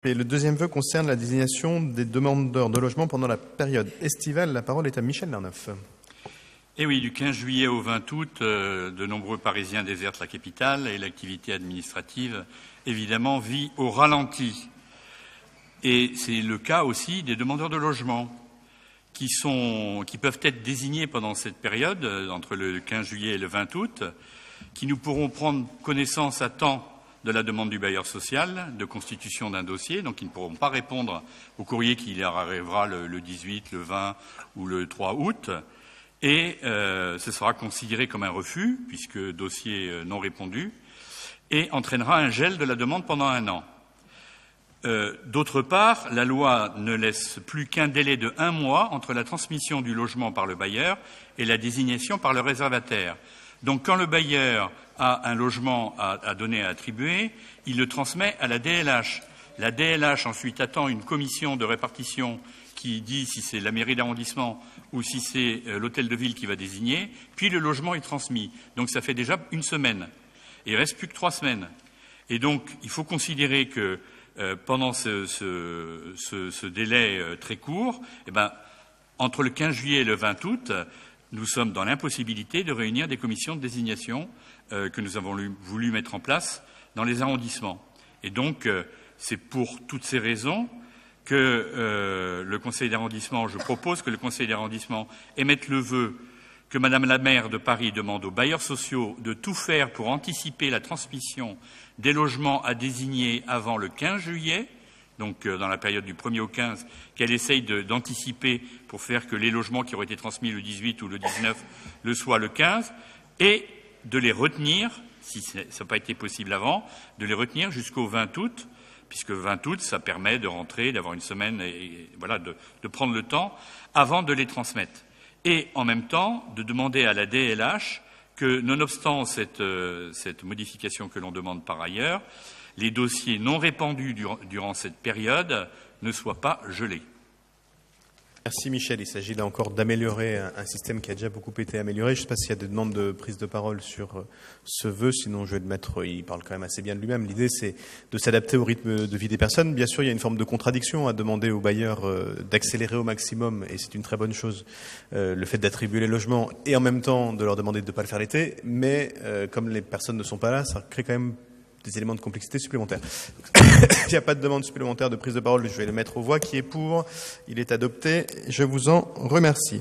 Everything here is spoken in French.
Et le deuxième vœu concerne la désignation des demandeurs de logement pendant la période estivale. La parole est à Michel Lerneuf. Et oui, du 15 juillet au 20 août, de nombreux Parisiens désertent la capitale et l'activité administrative, évidemment, vit au ralenti. Et c'est le cas aussi des demandeurs de logement qui peuvent être désignés pendant cette période, entre le 15 juillet et le 20 août, qui nous pourront prendre connaissance à temps de la demande du bailleur social, de constitution d'un dossier, donc ils ne pourront pas répondre au courrier qui leur arrivera le 18, le 20 ou le 3 août, et ce sera considéré comme un refus, puisque dossier non répondu, et entraînera un gel de la demande pendant 1 an. D'autre part, la loi ne laisse plus qu'un délai de 1 mois entre la transmission du logement par le bailleur et la désignation par le réservataire. Donc quand le bailleur a un logement à donner, à attribuer, il le transmet à la DLH. La DLH ensuite attend une commission de répartition qui dit si c'est la mairie d'arrondissement ou si c'est l'hôtel de ville qui va désigner, puis le logement est transmis. Donc ça fait déjà 1 semaine. Et il ne reste plus que 3 semaines. Et donc il faut considérer que pendant ce délai très court, entre le 15 juillet et le 20 août, nous sommes dans l'impossibilité de réunir des commissions de désignation que nous avons voulu mettre en place dans les arrondissements. Et donc, c'est pour toutes ces raisons que le conseil d'arrondissement, je propose que le conseil d'arrondissement émette le vœu que Madame la maire de Paris demande aux bailleurs sociaux de tout faire pour anticiper la transmission des logements à désigner avant le 15 juillet, donc dans la période du 1er au 15, qu'elle essaye d'anticiper pour faire que les logements qui auraient été transmis le 18 ou le 19 le soient le 15, et de les retenir, si ça n'a pas été possible avant, de les retenir jusqu'au 20 août, puisque 20 août, ça permet de rentrer, d'avoir 1 semaine, et voilà, de prendre le temps avant de les transmettre. Et en même temps, de demander à la DLH que, nonobstant cette modification que l'on demande par ailleurs, les dossiers non répandus durant cette période ne soient pas gelés. Merci Michel. Il s'agit là encore d'améliorer un système qui a déjà beaucoup été amélioré. Je ne sais pas s'il y a des demandes de prise de parole sur ce vœu, sinon je vais le mettre, il parle quand même assez bien de lui-même. L'idée, c'est de s'adapter au rythme de vie des personnes. Bien sûr, il y a une forme de contradiction à demander aux bailleurs d'accélérer au maximum, et c'est une très bonne chose, le fait d'attribuer les logements et en même temps de leur demander de ne pas le faire l'été. Mais comme les personnes ne sont pas là, ça crée quand même des éléments de complexité supplémentaires. Il n'y a pas de demande supplémentaire de prise de parole, je vais le mettre aux voix. Qui est pour? Il est adopté. Je vous en remercie.